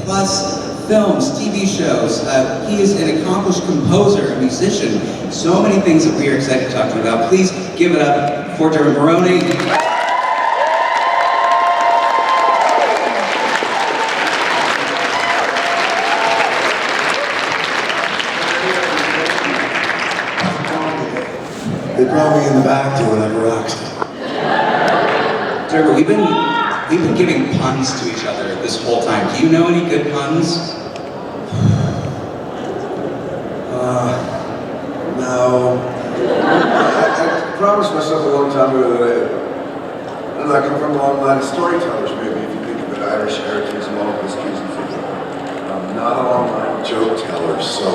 plus films, TV shows. He is an accomplished composer, a musician. So many things that we are excited to talk to him about. Please give it up for Dermot Mulroney. They brought me in the back door like a rock star. Dermot, we've been giving puns to each other this whole time. Do you know any good puns? No. I promised myself a long time ago that I come from a long line of storytellers, maybe, if you think of it, Irish heritage and all of histories and things. Not a long line of joke tellers, so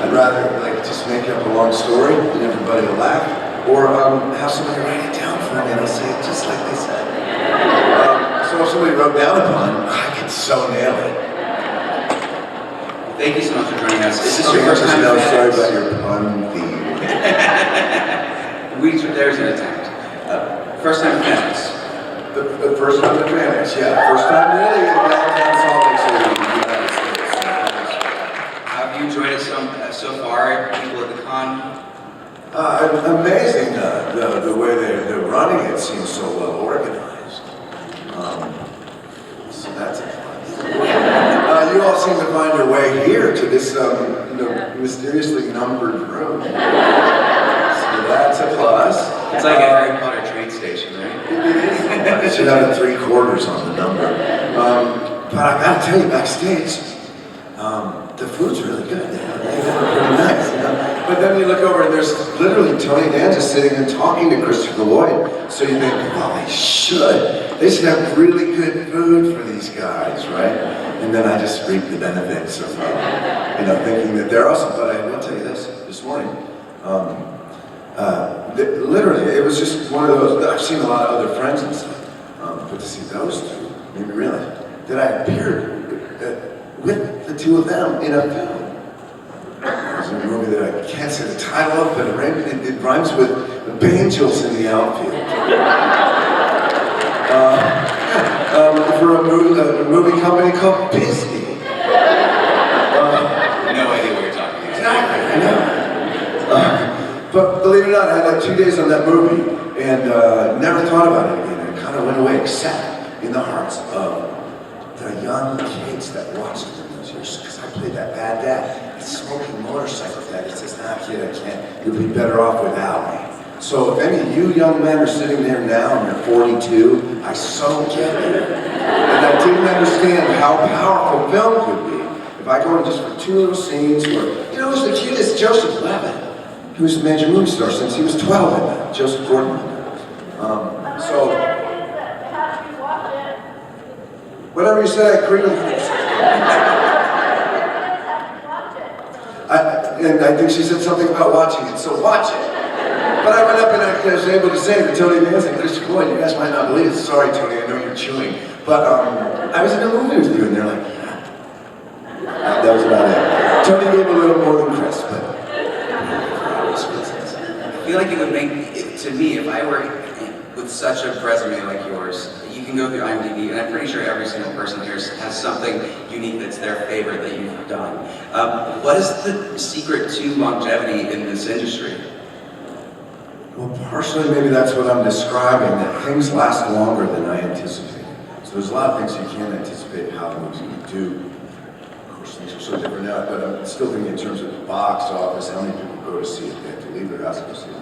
I'd rather just make up a long story and everybody will laugh, or have somebody write it down for me and I'll say it just like they said. So if somebody wrote down a pun, I could so nail it. Thank you so much for joining us. Is this your first time? No, sorry about your pun theme. There's an attempt. First time FanX. The first time at FanX, yeah. First time really in downtown Salt Lake City, United States. Have you enjoyed it so far, people at the con? Amazing, the way they're running it seems so well organized. So that's a plus. You all seem to find your way here to this mysteriously numbered room. So that's a plus. It's like a Harry Potter train station, right? It should have a 3/4 on the number. But I gotta tell you, backstage, the food's really good. They have it pretty nice, you know? But then you look over and there's literally Tony Dan just sitting and talking to Christopher Lloyd. So you think, well, they should. They should have really good food for these guys, right? And then I just reap the benefits of, thinking that they're awesome. But I will tell you this morning, literally, it was just one of those. I've seen a lot of other friends and stuff, but to see those two made me realize that I appeared with the two of them in a film. It's a movie that I can't say the title of, but it rhymes with the Bangels in the Outfield. For a movie company called Disney. No idea what you're talking about. Exactly, I know. But believe it or not, I had 2 days on that movie and never thought about it again. It kind of went away, except in the hearts of the young kids that watched it in those years. Because I played that bad dad, smoking motorcycle dad. He says, nah, kid, I can't. You'll be better off without me. So if any of you young men are sitting there now and you're 42, I so get it. And I didn't understand how powerful film could be. If I go in just for 2 little scenes where, who's the cutest? Joseph Levitt. He was a major movie star since he was 12 in that. Joseph Gordon. Whatever you said, I agree with you. And I think she said something about watching it, so watch it. But I went up and I was able to say to Tony Dan and Christopher Lloyd, you guys might not believe it. Sorry, Tony, I know you're chewing. But I was in a movie with you, and they're like, yeah. That was about it. Tony gave a little more than Chris, but. I feel like it would make it, to me, if I were with such a resume like yours, you can go through IMDb, and I'm pretty sure every single person here has something unique that's their favorite that you've done. What is the secret to longevity in this industry? Well, partially maybe that's what I'm describing, that things last longer than I anticipated. So there's a lot of things you can't anticipate how the movies can do. Of course, things are so different now, but I'm still thinking in terms of the box office, how many people go to see it, they have to leave their house to go see it.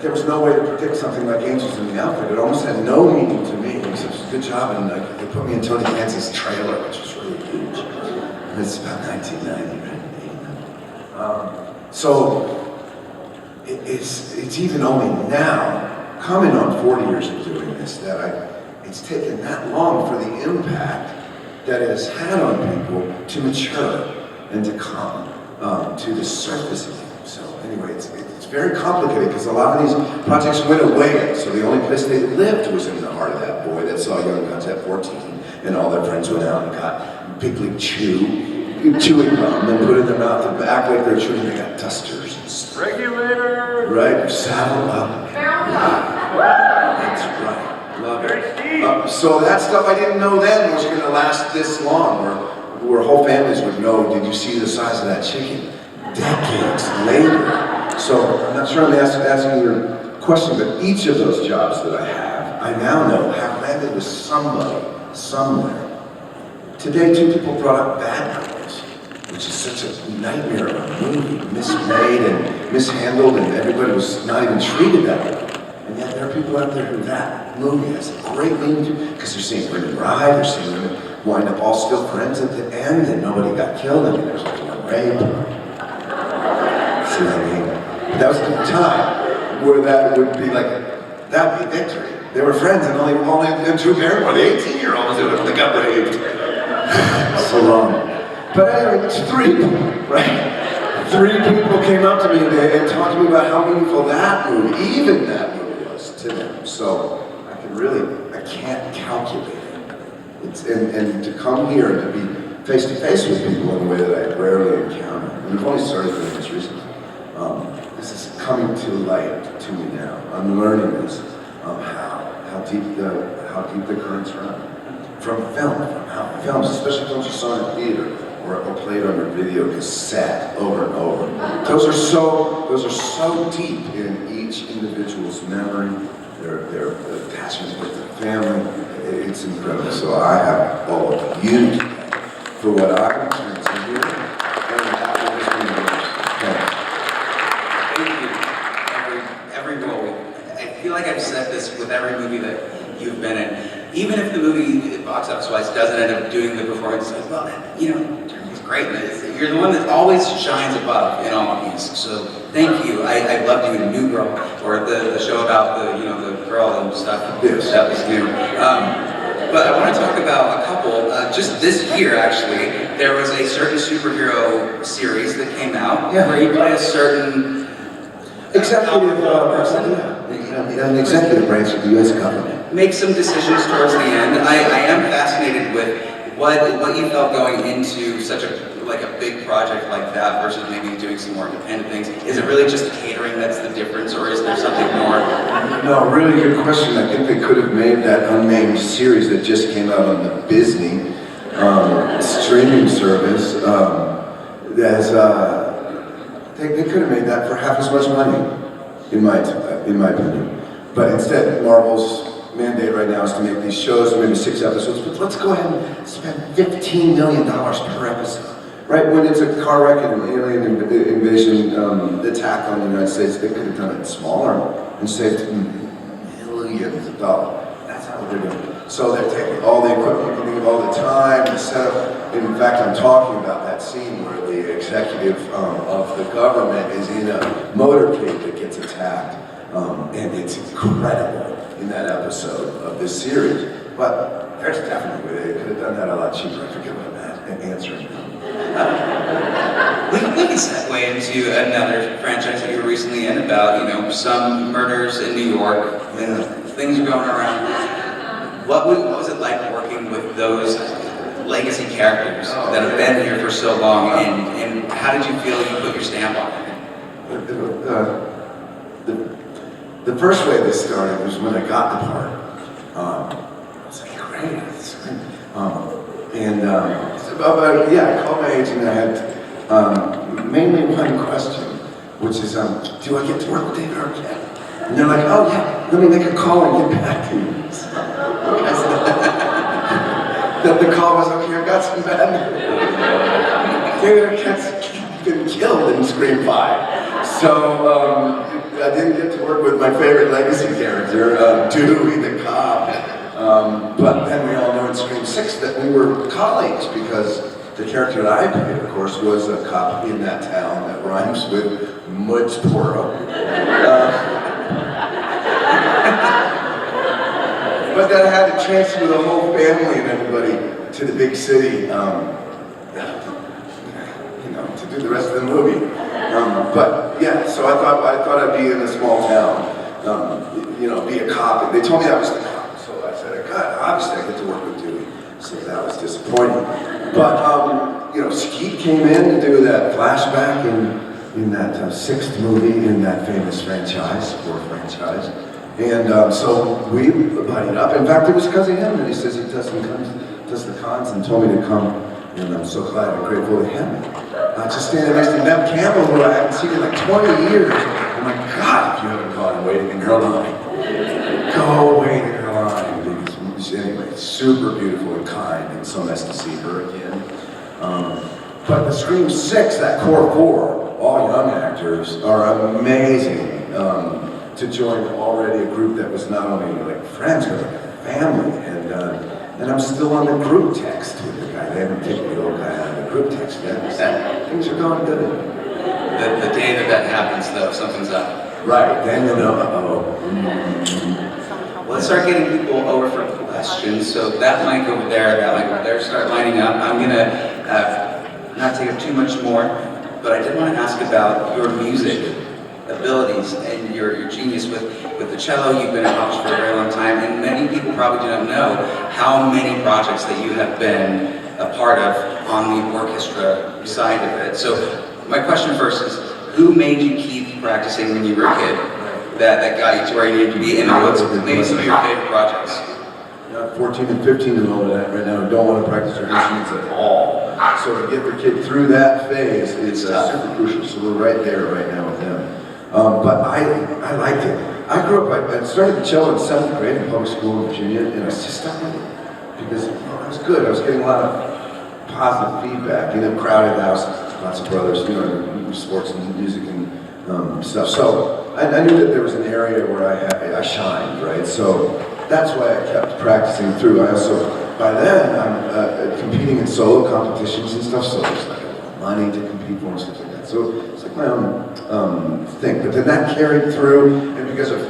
There was no way to predict something like Angels in the Outfield. It almost had no meaning to me, except it was a good job, and they put me in Tony Danza's trailer, which was really huge. And it's about 1990, right? So it's even only now, coming on 40 years of doing this, that it's taken that long for the impact that it has had on people to mature and to come to the surface again. So anyway, it's very complicated because a lot of these projects went away. So the only place they lived was in the heart of that boy that saw Young Guns at 14, and all their friends went out and got Big League chewing gum and put it in their mouth and act like they're chewing. They got dusters and stuff. Regulator! Right? Saddle up. Count up! That's right. Love it. So that stuff I didn't know then was going to last this long, where whole families would know, did you see the size of that chicken? Decades later. So I'm not sure I'm asking your question, but each of those jobs that I have, I now know have landed with somebody, somewhere. Today, 2 people brought up Bad Girls, which is such a nightmare of a movie, mismade and mishandled, and everybody was not even treated that way. And yet there are people out there who that movie has a great meaning to, because they're seeing women ride, they're seeing women wind up all still friends at the end, and nobody got killed. I mean, there's like one rape. See what I mean? But that was the time where that would be like, that would be victory. They were friends, and only two married, or the 18-year-olds that got raped. So long. But anyway, it's 3 people, right? 3 people came up to me and talked to me about how meaningful that movie, even that movie, was to them. So I can't calculate it. And to come here and to be face to face with people in a way that I rarely encounter. And we've only started doing this recently. This is coming to light to me now. I'm learning this, how deep the currents run. From film, from how films, especially films you saw in theater or played on your video cassette over and over. Those are so deep in each individual's memory, their attachment with their family. It's incredible. So I have all of you for what I'm experiencing here. And after this Thank you. Every role. I feel like I've said this with every movie that you've been in. Even if the movie, box office-wise, doesn't end up doing the performance, well, Dermot's great. You're the one that always shines above in all of these. So thank you. I loved you in New Girl, or the show about the girl and stuff. Yes. That was new. But I want to talk about a couple. Just this year, actually, there was a certain superhero series that came out where you play a certain executive person, an executive branch of the U.S. government. Make some decisions towards the end. I am fascinated with what you felt going into such a big project like that versus maybe doing some more independent things. Is it really just catering that's the difference, or is there something more? No, really good question. I think they could have made that unnamed series that just came out on the Disney streaming service. They could have made that for half as much money, in my opinion. But instead, Marvel's mandate right now is to make these shows, maybe 6 episodes, but let's go ahead and spend $15 million per episode. Right, when it's a car wreck and an alien invasion attack on the United States, they could have done it smaller and saved millions of dollars. That's how they're doing it. So they're taking all the equipment, giving all the time, the setup. In fact, I'm talking about that scene where the executive of the government is in a motorcade that gets attacked. And it's incredible in that episode of this series. But there's definitely a way they could have done that a lot cheaper. I forget what that answering. We can segue into another franchise that you were recently in about, some murders in New York, and things are going around. What was it like working with those legacy characters that have been here for so long, and how did you feel you put your stamp on it? The first way this started was when I got the part. I was like, great, that's great. I called my agent and I had mainly one question, which is, do I get to work with David Arquette? And they're like, oh yeah, let me make a call and get back to you. So, that the call was, okay, I've got some bad news. David Arquette's been killed in Scream 5. So I didn't get to work with my favorite legacy character, Dewey the cop. But then we all know in Scream 6 that we were colleagues because the character that I played, of course, was a cop in that town that rhymes with Mudsporo. But then I had to transfer the whole family and everybody to the big city, to do the rest of the movie. But yeah, so I thought I'd be in a small town, be a cop. And they told me I was the cop, so I said, God, obviously I get to work with Dewey. So that was disappointing. But Skeet came in to do that flashback in that 6th movie in that famous franchise, or franchise. And so we buddied up. In fact, it was because of him that he says he does the cons and told me to come. And I'm so glad and grateful to him. Just standing next to Nev Campbell, who I haven't seen in like 20 years. I'm like, God, if you haven't gone and waited in your line, go wait in your line. Because, anyway, super beautiful and kind, and so nice to see her again. But the Scream 6, that core four, all young actors, are amazing. To join already a group that was not only like friends, but like a family. And I'm still on the group text with the guy. They haven't taken the old guy out of the group text yet. Things are going good. The day that happens, though, something's up. Right, then you'll know, Well, let's start getting people over for questions. So that mic over there, that mic over there, start lining up. I'm gonna not take up too much more, but I did want to ask about your music abilities and your genius with the cello. You've been involved for a very long time, and many people probably do not know how many projects that you have been a part of on the orchestra side of it. So my question first is, who made you keep practicing when you were a kid that got you to where you needed to be, and what's maybe some of your favorite projects? 14 and 15-year-old right now who don't want to practice their instruments at all. So to get the kid through that phase is super crucial. So we're right there right now with them. But I liked it. I grew up, I started the cello in 7th grade in public school in Virginia, and I was just stuck with it. Because I was good. I was getting a lot of positive feedback. Crowded house, lots of brothers, sports and music and stuff. So I knew that there was an area where I shined, right? So that's why I kept practicing through. I also, by then, I'm competing in solo competitions and stuff, so there's like money to compete for and stuff like that. So it's like my own thing. But then that carried through, and because of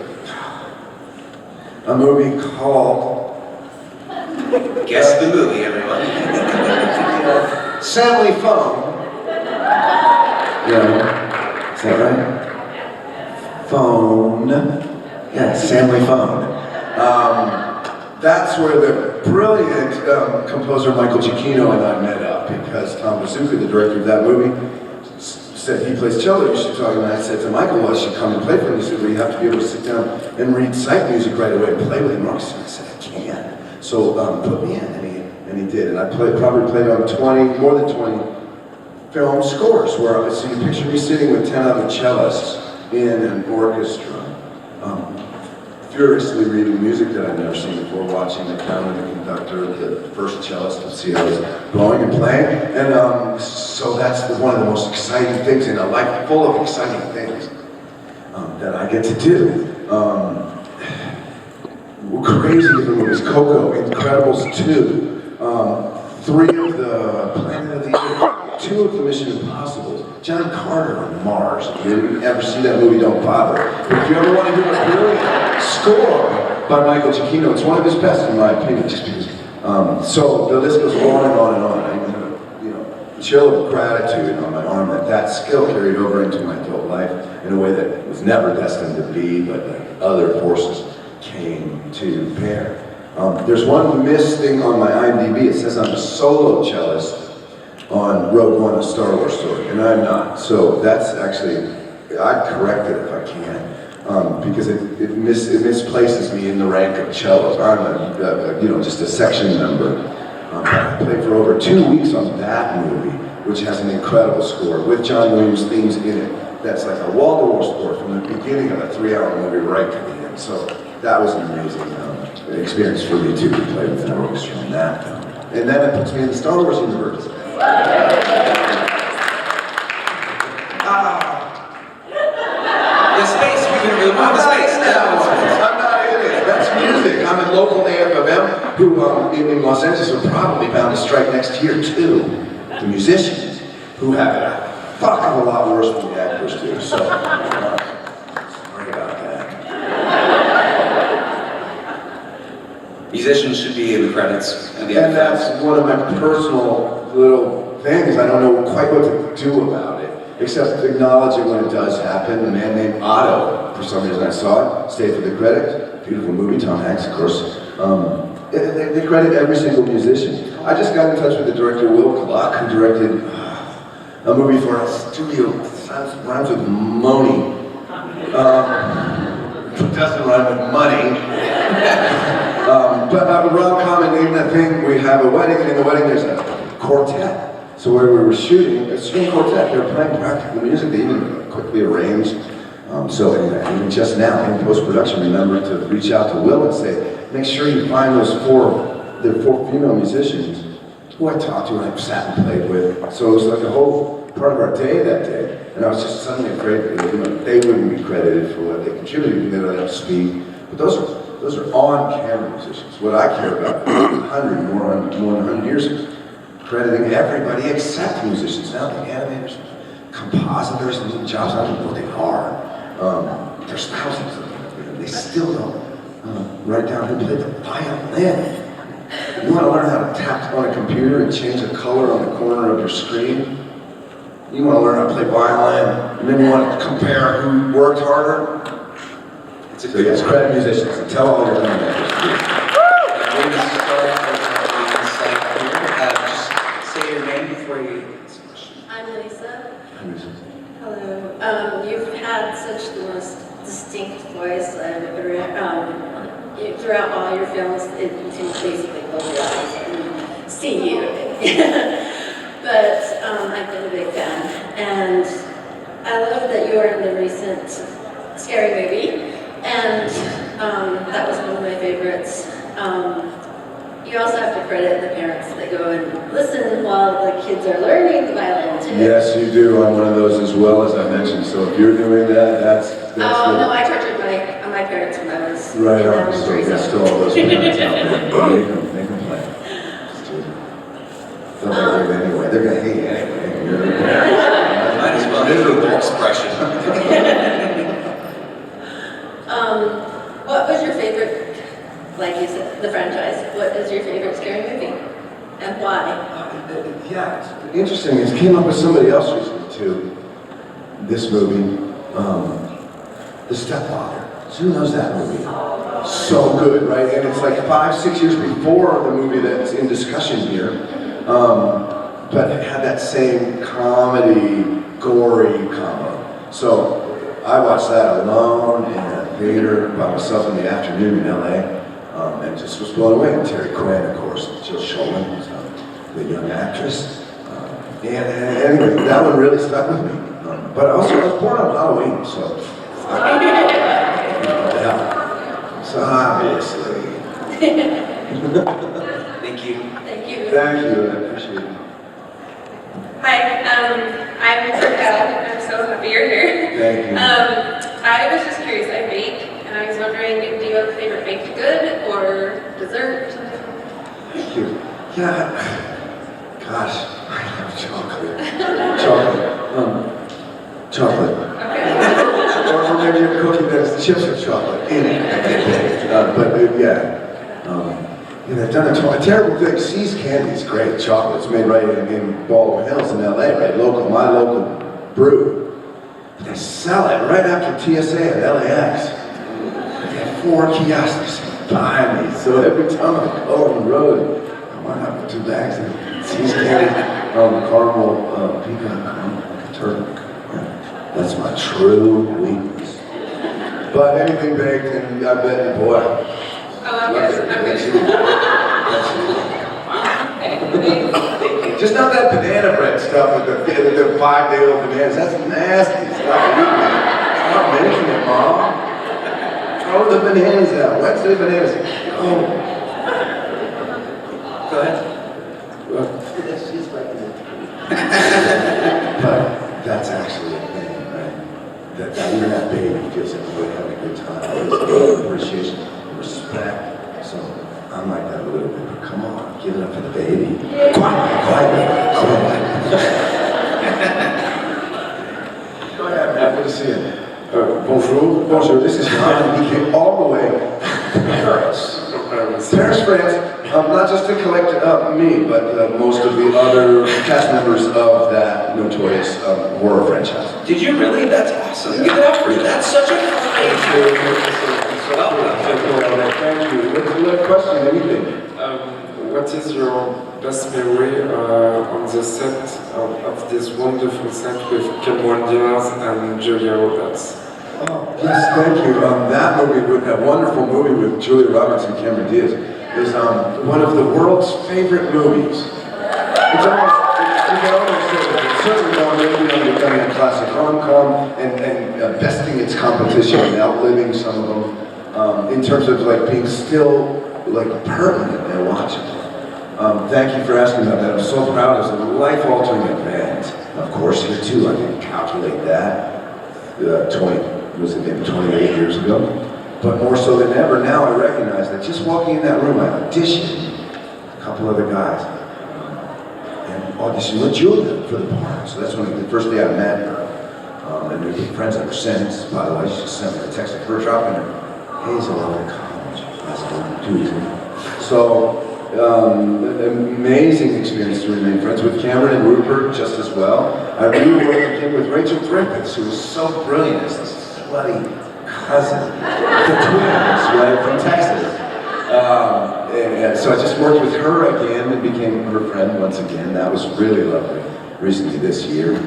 a movie called... Guess the movie, everyone. Family Phone. Yeah, is that right? Phone. Yeah, Family Phone. That's where the brilliant composer Michael Giacchino and I met up, because Tom Bazooka, the director of that movie, said he plays cello, you should talk. And I said to Michael, well, I should come and play for him. He said, well, you have to be able to sit down and read sight music right away and play with him. I said, I can. So put me in, and he did. And I probably played on more than 20 film scores, where so you picture me sitting with 10 other cellists in an orchestra, furiously reading music that I'd never seen before, watching the piano, the conductor, the first cellist, to see how he's blowing and playing. And so that's one of the most exciting things in a life full of exciting things that I get to do. Crazy different movies, Coco, Incredibles 2, 3 of the Planet of the Apes, 2 of the Mission Impossibles, John Carter on Mars. If you didn't ever see that movie, don't bother. But if you ever want to hear a brilliant score by Michael Giacchino, it's one of his best in my opinion, just because. So the list goes on and on and on. I even have a chill of gratitude on my arm that skill carried over into my adult life in a way that was never destined to be, but other forces came to bear. There's one missed thing on my IMDb. It says I'm a solo cellist on Rogue One, a Star Wars story, and I'm not. So that's actually, I'd correct it if I can, because it misplaces me in the rank of cellos. I'm just a section member. I played for over 2 weeks on that movie, which has an incredible score with John Williams themes in it. That's like a wall-to-wall score from the beginning of a 3-hour movie right to the end. So that was an amazing experience for me too, to play with an orchestra on that. And then it puts me in the Star Wars universe. The space, we want the space. I'm not in it. That's music. I'm in local AFM, who in Los Angeles are probably bound to strike next year too. The musicians, who have it a fuck of a lot worse than the actors do. So, sorry about that. Musicians should be in the credits at the end. And that's one of my personal little things. I don't know quite what to do about it, except acknowledge it when it does happen. A man named Otto, for some reason I saw it, stayed for the credit. Beautiful movie, Tom Hanks, of course. They credit every single musician. I just got in touch with the director, Will Gluck, who directed a movie for a studio, rhymes with Moni. doesn't rhyme with money. But rom-com, and in that thing, we have a wedding, and in the wedding there's a quartet. So where we were shooting, a string quartet, they were playing practical music, they even quickly arranged. So even just now, in post-production, remember to reach out to Will and say, make sure you find those four female musicians who I talked to and I sat and played with. So it was like a whole part of our day that day. And I was just suddenly afraid that they wouldn't be credited for what they contributed, they don't have to speak. But those are on-camera musicians. What I care about, more than 100 years ago, crediting everybody except musicians. Now the animators, compositors, and jobs, I don't know what they are. There's thousands of them. They still don't write down who played the violin. You want to learn how to tap on a computer and change the color on the corner of your screen? You want to learn how to play violin, and then you want to compare who worked harder? So yes, credit musicians, and tell all your animators. We're going to start on the site here. Just say your name before you ask a question. I'm Lisa. Hi, Lisa. Hello. You've had such the most distinct voice throughout all your films. It can basically close your eyes and see you. But I've been a big fan. And I love that you are in the recent Scary Movie. And that was one of my favorites. You also have to credit the parents that go and listen while the kids are learning the violin too. Yes, you do. I'm one of those as well, as I mentioned. So if you're doing that, that's Oh, no, I tortured my parents when I was right in on. So elementary. there's still all those parents out there. Make them play. Just do it. They'll make it anyway. They're going to hate you anyway. Might as well hit their expression. What was your favorite, like you said, the franchise? What is your favorite scary movie? And why? Yeah, it's interesting. It came up with somebody else recently too. This movie, The Stepfather. So who knows that movie? So good, right? And it's like 5-6 years before the movie that's in discussion here. But it had that same comedy, gory combo. So I watched that alone in a theater by myself in the afternoon in LA. And just was blown away. And Terry Quinn, of course, Jill Schollman, the young actress. And anyway, that one really stuck with me. But also, I was born on Halloween, so. Yeah. So obviously. Thank you. Thank you. Thank you, I appreciate it. Hi, I'm Raquel. I'm so happy you're here. Thank you. I was just curious, I bake, and I was wondering, do you have a favorite baked good or dessert or something? Thank you. Yeah, gosh, I love chocolate. Chocolate. Okay. Or maybe a cookie that has chips of chocolate in it. They've done a terrible thing. See's Candy is great. Chocolate's made right in Baldwin Hills in LA, right? My local brew. But they sell it right after TSA at LAX. They have 4 kiosks behind me. So every time I go on the road, I want to have 2 bags of Se's Candy, caramel, pecan, caramel, turtle. That's my true weakness. But anything baked, and I bet, boy. Oh, okay. Just not that banana bread stuff with the 5-day-old bananas. That's nasty stuff. Stop making it, Mom. Throw the bananas out. Wednesday bananas. Oh. Go ahead. But that's actually a thing, right? That even that baby feels like we're having a good time. There's appreciation, respect. So I'm like that a little bit. But come on, give it up for the baby. Quiet. Go ahead, man. Good to see you. Bonjour. This is Ron. He came all the way from Paris. Paris, France. Not just to collect me, but most of the other cast members of that notorious horror franchise. Did you really? That's awesome. Give it up for you. That's such a fun Thank you. What question? Anything? What is your best memory on the set of this wonderful set with Cameron Diaz and Julia Roberts? Oh, yes, thank you. That movie, with that wonderful movie with Julia Roberts and Cameron Diaz, is one of the world's favorite movies. It's almost, you can almost say that it's certainly gone way beyond becoming a classic rom-com and besting its competition and outliving some of them in terms of like being still like pertinent and watchable. Thank you for asking about that. I'm so proud. It was a life-altering event. Of course, here too, I didn't calculate that. 28 years ago. But more so than ever, now I recognize that just walking in that room, I auditioned a couple other guys. And auditioned with Julia for the part. So that's when the first day I met her. And we've been friends ever since. By the way, she just sent me a text of her dropping her Hazel out of college. That's 2 weeks ago. So, an amazing experience to remain friends with Cameron and Rupert just as well. I reworked again with Rachel Griffiths, who was so brilliant as this slutty cousin, the twins, right, from Texas. And so I just worked with her again and became her friend once again. That was really lovely recently this year.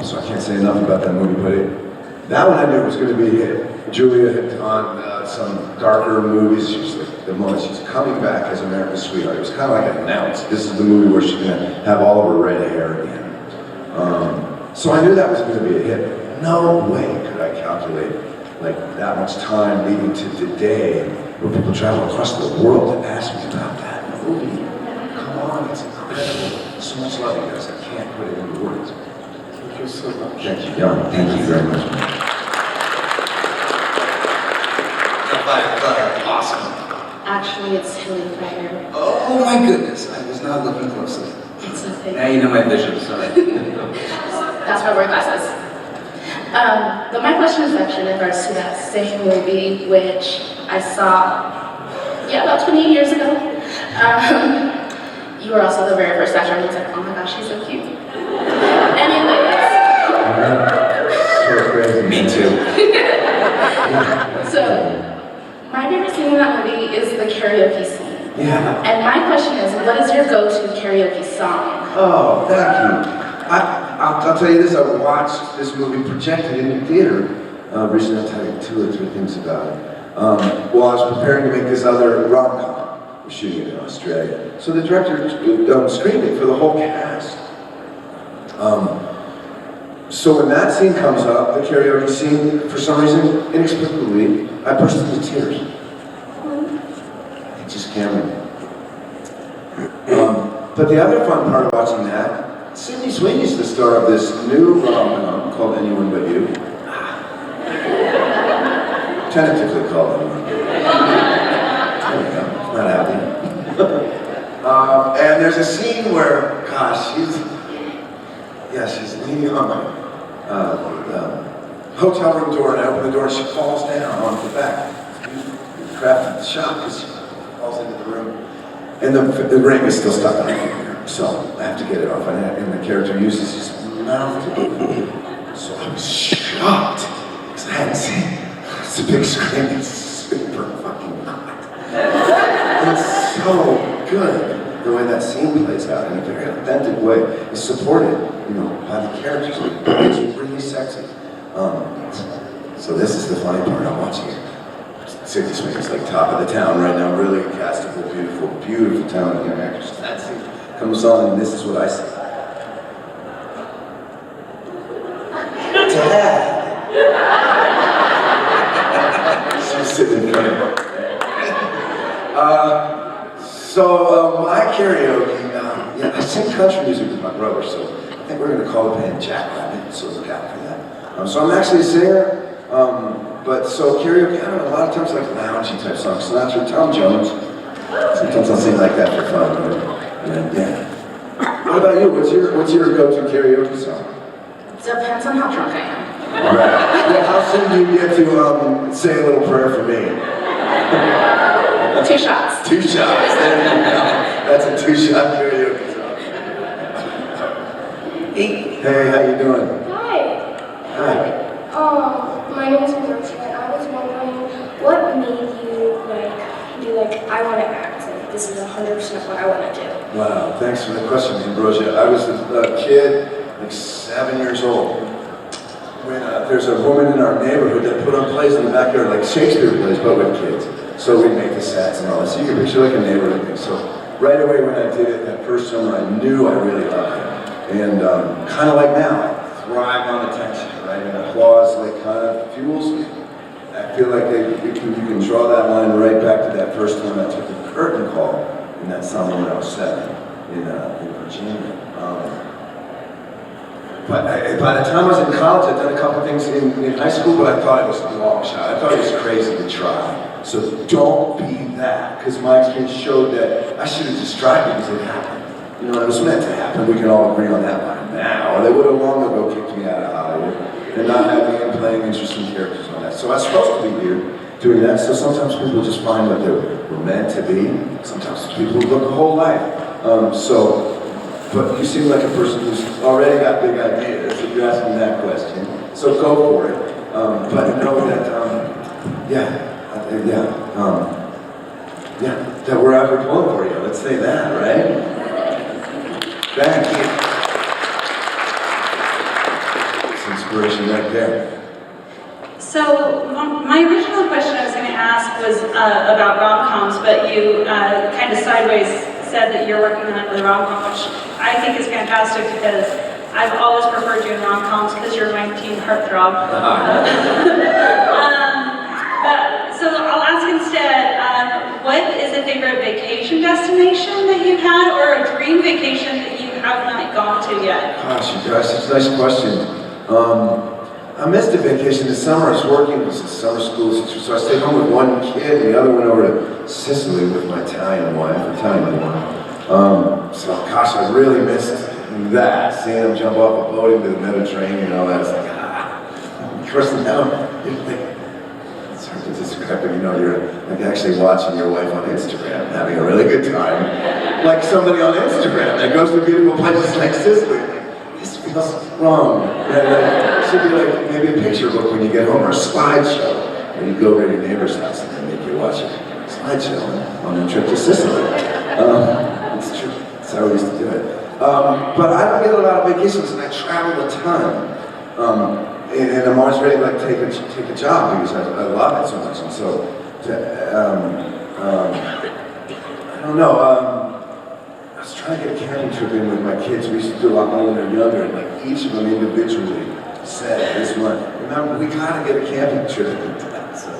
So I can't say enough about that movie, but that one I knew was going to be a hit. Julia had done some darker movies. She was like the moment she's coming back as America's Sweetheart. It was kind of like announced. This is the movie where she's going to have all of her red hair again. So I knew that was going to be a hit. No way could I calculate like that much time leading to today where people travel across the world to ask me about that movie. Come on, it's incredible. So much love, you guys. I can't put it into words. Thank you so much. Thank you, John. Thank you very much. Awesome. Actually, it's Hilly Fire. Oh my goodness, I was not looking closely. It's okay. Now you know my vision, so. That's why I wear glasses. But my question is actually in regards to that same movie, which I saw, about 28 years ago. You were also the very first actor, and I was like, oh my gosh, she's so cute. Anyways. So crazy. Me too. So, my favorite scene in that movie is the karaoke scene. Yeah. And my question is, what is your go-to karaoke song? Oh, thank you. I'll tell you this, I watched this movie projected in the theater recently. I'll tell you 2 or 3 things about it. While I was preparing to make this other rom-com, we're shooting it in Australia. So the director screened it for the whole cast. So when that scene comes up, the karaoke scene, for some reason, inexplicably, I burst into tears. It just Cameron. But the other fun part of watching that, Sydney Sweeney's the star of this new rom-com called Anyone But You. Tentatively called Anyone But You. There we go, not happy. And there's a scene where, gosh, she's leaning on my hotel room door, and I open the door and she falls down onto the back. Crafted the shot because she falls into the room. And the ring is still stuck on her finger, so I have to get it off. And the character uses his mouth to do it. So I was shocked because I hadn't seen it. It's a big screen, it's super fucking hot. It's so good the way that scene plays out in a very authentic way. It's supported, by the characters. It's really sexy. So this is the funny part. I'm watching it. Sydney Sweeney's like top of the town right now. Really castable, beautiful, beautiful talent young actress. That scene comes on, and this is what I say. Dad. She's sitting in front of me. So my karaoke, I sing country music with my brother, so I think we're going to call the band Jackrabbit, so look out for that. So I'm actually a singer, but so karaoke, I don't know, a lot of times like loungy type songs, Sinatra, Tom Jones. Sometimes I'll sing like that for fun, yeah. What about you? What's your go-to karaoke song? Depends on how drunk I am. Right. Well, how soon do you get to say a little prayer for me? 2 shots. 2 shots, there you go. That's a 2-shot karaoke song. Hey, how you doing? Hi. Hi. My name is Marcia, and I was wondering what made you I want to act. This is 100% what I want to do. Wow, thanks for the question, Ambrosia. I was a kid, 7 years old. when there's a woman in our neighborhood that put on plays in the backyard, like Shakespeare plays, but with kids. So we'd make the sets and all that. So you can picture like a neighborhood thing. So right away when I did it that first summer, I knew I really loved it. And kind of like now, I thrive on attention, right? And applause like kind of fuels me. I feel like you can draw that line right back to that first time I took a curtain call in that summer when I was 7 in Virginia. But by the time I was in college, I'd done a couple things in high school, but I thought it was a long shot. I thought it was crazy to try. So don't be that, because my experience showed that I should have just tried because it happened. You know, it was meant to happen. We can all agree on that by now. Or they would have long ago kicked me out of Hollywood and not had me in playing interesting characters on that. So I was supposed to be here doing that. So sometimes people just find what they were meant to be. Sometimes people look a whole life. But you seem like a person who's already got big ideas if you're asking that question. So go for it. But know that, that we're out here pulling for you. Let's say that, right? Thank you. It's inspiration right there. So my original question I was going to ask was about rom-coms, but you kind of sideways said that you're working on another rom-com, which I think is fantastic because I've always preferred you in rom-coms because you're my teen heartthrob. So I'll ask instead, what is a favorite vacation destination that you've had, or a dream vacation that you have not gone to yet? Gosh, you guys, such a nice question. I missed a vacation this summer. I was working, it was a summer school, so I stayed home with one kid, and the other went over to Sicily with my Italian wife, Italian woman. So gosh, I really missed that, seeing them jump off a boat into the Mediterranean and all that. It's like, Of course, now, it's hard to describe, but you know, you're like actually watching your wife on Instagram, having a really good time. Like somebody on Instagram that goes to beautiful places like Sicily. This feels wrong. It should be like maybe a picture book when you get home, or a slideshow. When you go to your neighbor's house and they make you watch a slideshow on a trip to Sicily. It's true. That's how we used to do it. But I don't get a lot of vacations, and I travel a ton. And I'm always ready to like take a job because I love it so much. And so, I don't know. I was trying to get a camping trip in with my kids. We used to do a lot more when they were younger, and like each of them individually said this month, remember, we gotta get a camping trip into that. So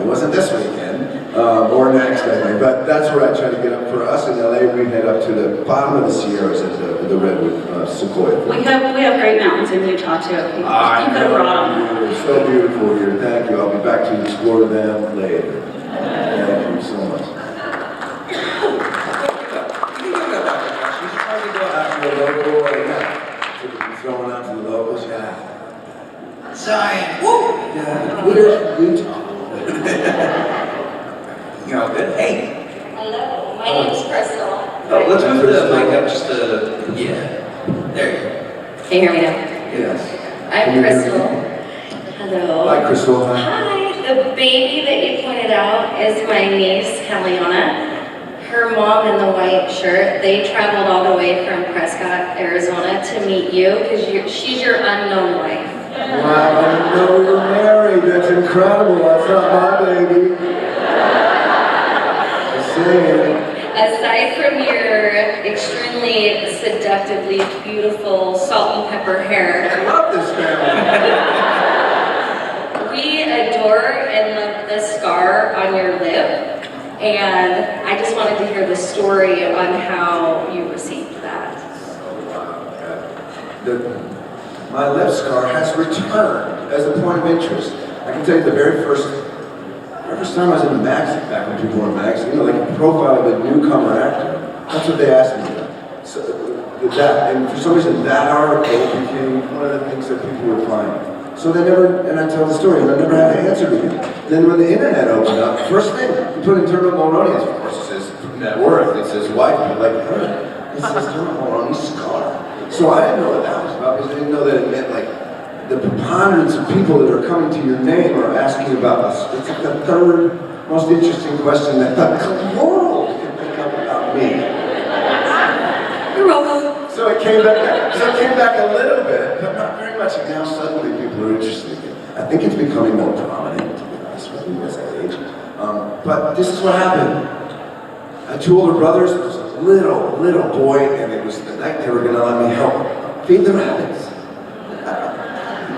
it wasn't this weekend or next, I think, but that's where I try to get up. For us in LA, we head up to the bottom of the Sierras at the Redwood Sequoia. We have great mountains in Utah too. You could have brought them. It's so beautiful here. Thank you. I'll be back to explore them later. Thank you so much. The local, throwing out to the locals, yeah. Zion, woo! Yeah, where's Utah? You know, good. Hey. Hello, my name is Crystal. Oh, let's move the mic up just a, yeah. There you go. Can you hear me now? Yes. I'm Crystal. Hello. Hi, Crystal. Hi. The baby that you pointed out is my niece, Heliona. Her mom in the white shirt, they traveled all the way from Prescott, Arizona to meet you because she's your unknown wife. Wow, I didn't know we were married. That's incredible. That's not my baby. Just saying. Aside from your extremely seductively beautiful salt and pepper hair, I love this family. we adore and love the scar on your lip. And I just wanted to hear the story on how you received that. My lip scar has returned as a point of interest. I can tell you the very first time I was in the magazine, back when people were in magazine, you know, like a profile of a newcomer actor. That's what they asked me about. So, and for some reason, that article became one of the things that people were finding. So they never, and I tell the story, and I never had an answer to it. Then when the internet opened up, first thing, you put in Dermot Mulroney, of course it says net worth, it says wife, but like her, it says Dermot Mulroney's scar. So I didn't know what that was about, because I didn't know that it meant like, the preponderance of people that are coming to your name are asking about us. It's like the third most interesting question that the world can pick up about me. You're welcome. So So I came back a little bit, but not very much. And now suddenly people are interested again. I think it's becoming more prominent, to be honest with you, as I age. But this is what happened. I had two older brothers. There was a little boy, and it was the night they were going to let me help feed the rabbits.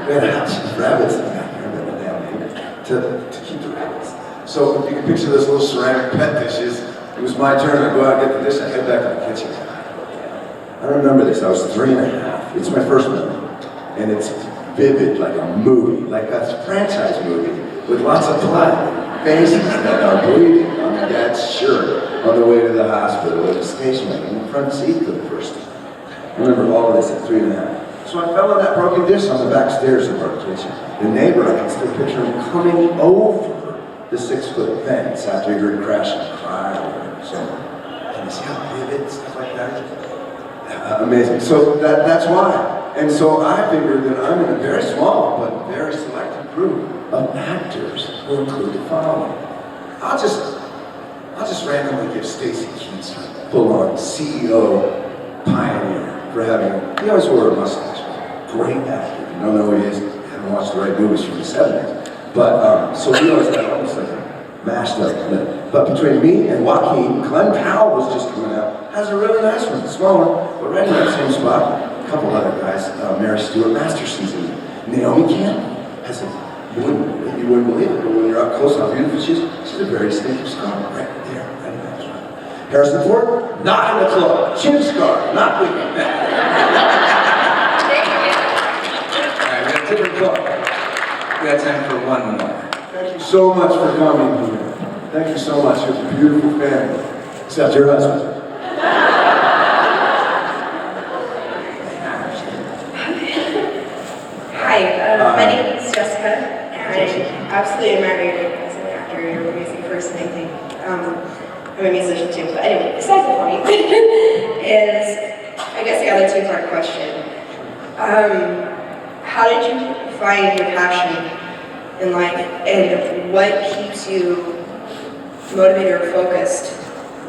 We had a house with rabbits in the backyard that went down to keep the rabbits. So if you can picture those little ceramic pet dishes, it was my turn to go out and get the dish. I head back to the kitchen. I remember this. I was 3.5. It's my first memory, and it's vivid, like a movie, like a franchise movie with lots of blood, faces that are bleeding on my dad's shirt on the way to the hospital at the station wagon in the front seat for the first time. I remember all of this at 3.5. So I fell on that broken dish on the back stairs of our kitchen. The neighbor, I can still picture him coming over the 6-foot fence after he heard crash and cry or something. Can you see how vivid stuff like that? Amazing. So that's why. And so I figured that I'm in a very small but very selective group of actors who include the following. I'll just randomly give Stacy Keats full-on CEO pioneer for having, he always wore a mustache. Great actor. If you don't know who he is, you haven't watched the right movies from the 70s. But, so he always had almost like a mashed up lip. But between me and Joaquin, Glenn Powell was just coming out, has a really nice one, smaller, but right in that same spot. A couple other guys, Mary Stuart Masterson, Naomi Campbell has a, you wouldn't believe it, but when you're up close how beautiful she is, she's a very distinctive scar right there, right in that spot. Harrison Ford, not in the club, chin scar, not with me. Different club. We got time for one more. Thank you so much for coming here. Thank you so much. You're a beautiful family, except your husband. Hi, my name is Jessica, and I absolutely admire you as an actor. You're an amazing person, I think. I'm a musician too, but anyway, besides the point, is, I guess the other two-part question. How did you find your passion in life, and what keeps you motivated or focused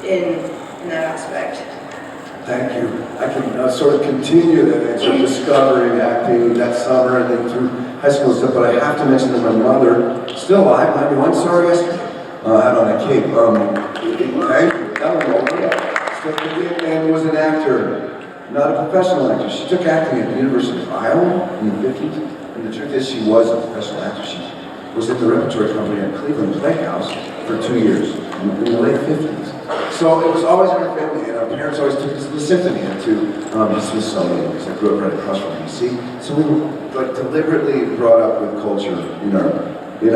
in that aspect? Thank you. I can sort of continue that answer, discovering acting that summer and then through high school and stuff, but I have to mention that my mother, still alive, 91, sorry, yesterday, out on the Cape. Thank you. Eleanor, and was an actor. Not a professional actor. She took acting at the University of Iowa in the 50s. And the truth is, she was a professional actor. She was in the repertory company at Cleveland Playhouse for 2 years in the late 50s. So it was always in our family, and our parents always took us to the symphony and to the Smithsonian, because I grew up right across from DC. So we were like deliberately brought up with culture in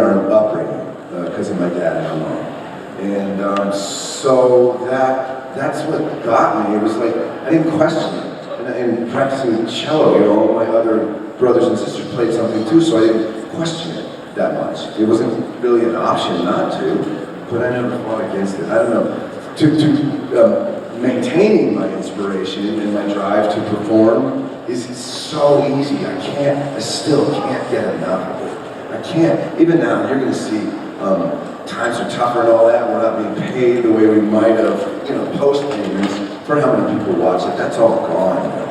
our upbringing because of my dad and my mom. And so that's what got me. It was like, I didn't question it. And practicing cello, all my other brothers and sisters played something too, so I didn't question it that much. It wasn't really an option not to, but I never fought against it. I don't know. Maintaining my inspiration and my drive to perform is so easy. I still can't get enough of it. I can't. Even now, you're going to see times are tougher and all that. We're not being paid the way we might have, post payments for how many people watch it. That's all gone.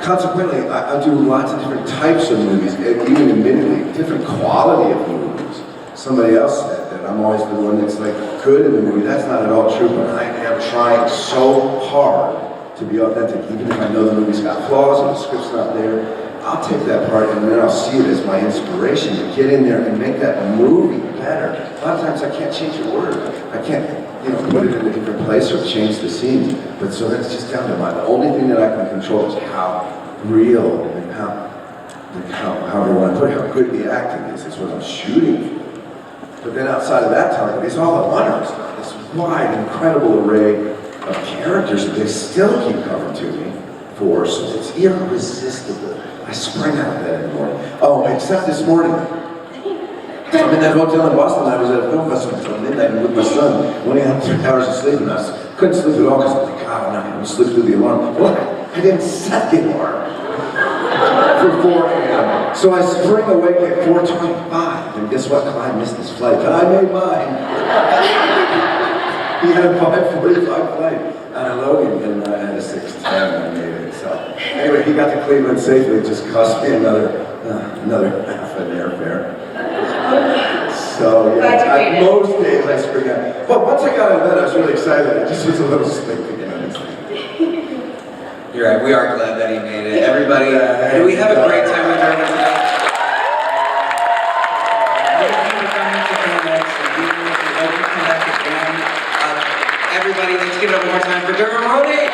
Consequently, I do lots of different types of movies, and even admittedly, different quality of movies. Somebody else said that I'm always the one that's like good in the movie. That's not at all true, but I am trying so hard to be authentic, even if I know the movie's got flaws or the script's not there. I'll take that part and then I'll see it as my inspiration to get in there and make that movie better. A lot of times I can't change a word. I can't, put it in a different place or change the scene. But so that's just down to the only thing that I can control is how real and how we want to put it, how good the acting is. It's what I'm shooting for. But then outside of that target, it's all I want. This wide, incredible array of characters that they still keep coming to me for, so it's irresistible. I sprang out of bed in the morning. Oh, except this morning. I'm in that hotel in Boston. I was at a film festival until midnight with my son. Only had 3 hours of sleep, and I couldn't sleep at all because I was like, God, I'm not going to sleep through the alarm. Well, I didn't set the alarm for 4 a.m. So I spring awake at 4:25, and guess what? Clyde missed his flight, but I made mine. He had a 5:45 flight out of Logan, and I had a 6:10 and I made it. So anyway, he got to Cleveland safely. It just cost me another half an airfare. So yeah, most days I screwed up. But once I got out of bed, I was really excited. I just was a little sleepy. You're right, we are glad that he made it. Everybody, do we have a great time with Dermot today? Thank you for coming to FanX and being with us. We hope you come back again. Everybody, let's give it up one more time for Dermot Mulroney!